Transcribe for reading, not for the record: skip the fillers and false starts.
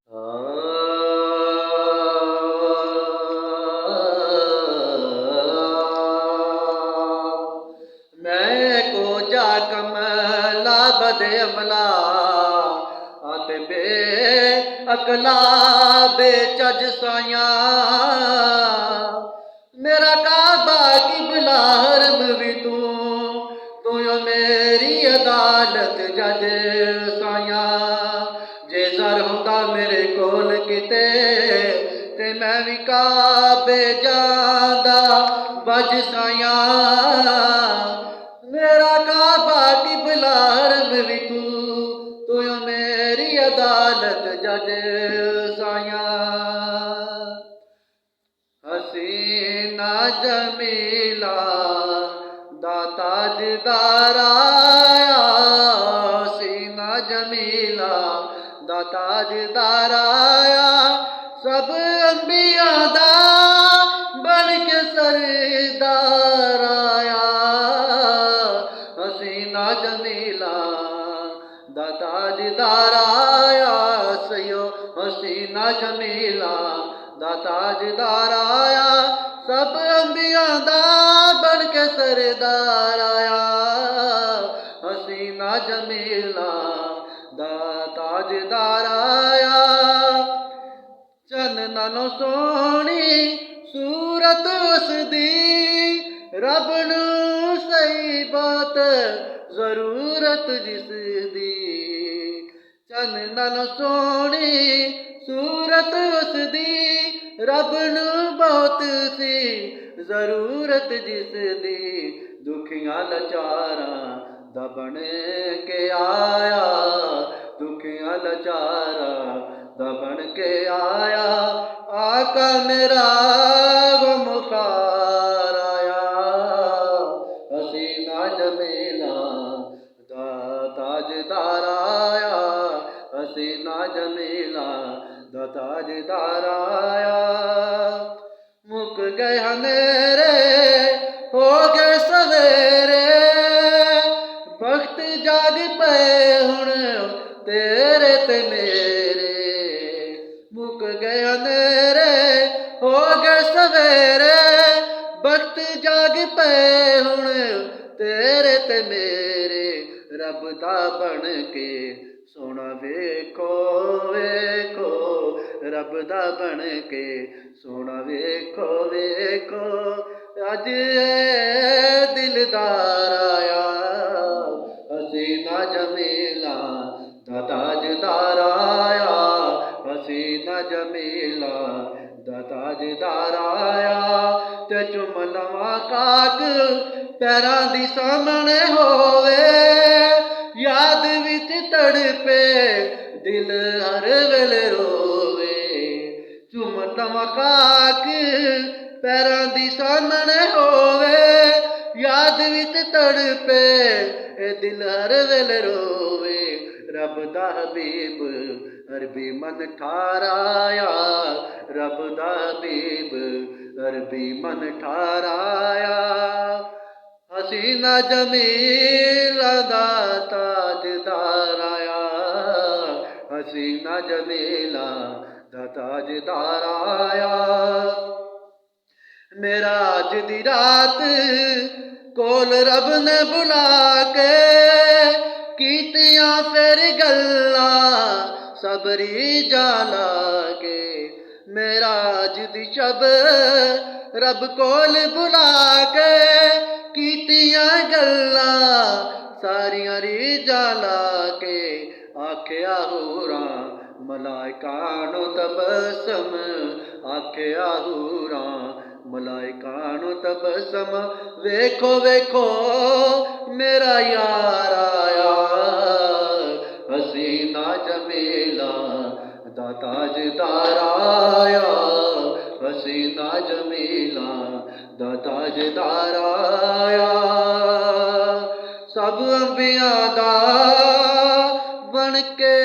मैं को जा कमला बदे अमला आते बे अकला बेचज साया मेरा काबा किबला हरम भी तू यो मेरी अदालत जज साया जे जर होंदा मेरे कोल किते ते मैं भी काबे जांदा बज साया मेरा काबा किबला हरम भी तू यो मेरी अदालत जज साया हसीना जमीला दाता दिदारा हसीना जमीला दाता दिदारा सब अंबिया दा बन के सरदार आया हसीना जमीला दाता दिदारा सयो हसीना जमीला दाता दिदार आया सब अंबिया दा बन के सरदार आया हसीना जमीला दाता दिदार आया चन नालों सोहनी सूरत उसदी रब नूं सही बात जरूरत जिसदी चन नालों सोहनी सूरत उसदी रब नूं बहुत सी जरूरत जिसदी दुखियां लाचारां दा बन के आया दुखियां लाचारां दा बन के आया आका मेरा गुमखार आया हसीना जमीला दा ताजदार आया हसीना जमीला दा ताजदार आया मुक गए हनेरे हो गए सवेरे वक्त जाग पे हुण तेरे ते मेरे मुक गए हनेरे हो गए सवेरे वक्त जाग पे हुण तेरे ते मेरे रब दा बन के सोना वेखो वेखो रब दा बन के सोना वेखो वेखो अज दिलदार आया हसीना जमीला दा ताजदार आया हसीना जमीला दा ताजदार आया ते चुम लवां काक पैरां दी सामने होवे याद विच तड़पे दिल हर वेले रोवे चुम लवां काक पैरां दी सामने होवे याद विच तड़पे दिल हर वेले रोवे रब दा हबीब अरबी मन ठाराया रब दा हबीब अरबी मन ठाराया हसीना जमीला दा ताजदार आया हसीना जमीला दा ताजदार आया मेरा अज दी रात कोल रब ने बुला के कीतियां फिर गल्लां सबरी जाला के मेरा अज दी शब रब कोल बुला के कीतियां गल्लां सारियां री जाला के आख्या हूरां मलाइकां नु तबसम आख्या हूरां मलाइकां नु तबसम वेखो वेखो मेरा यार आया हसीना जमीला दा ताजदार आया हसीना जमीला दा ताजदार आया सब अंबिया दा बन के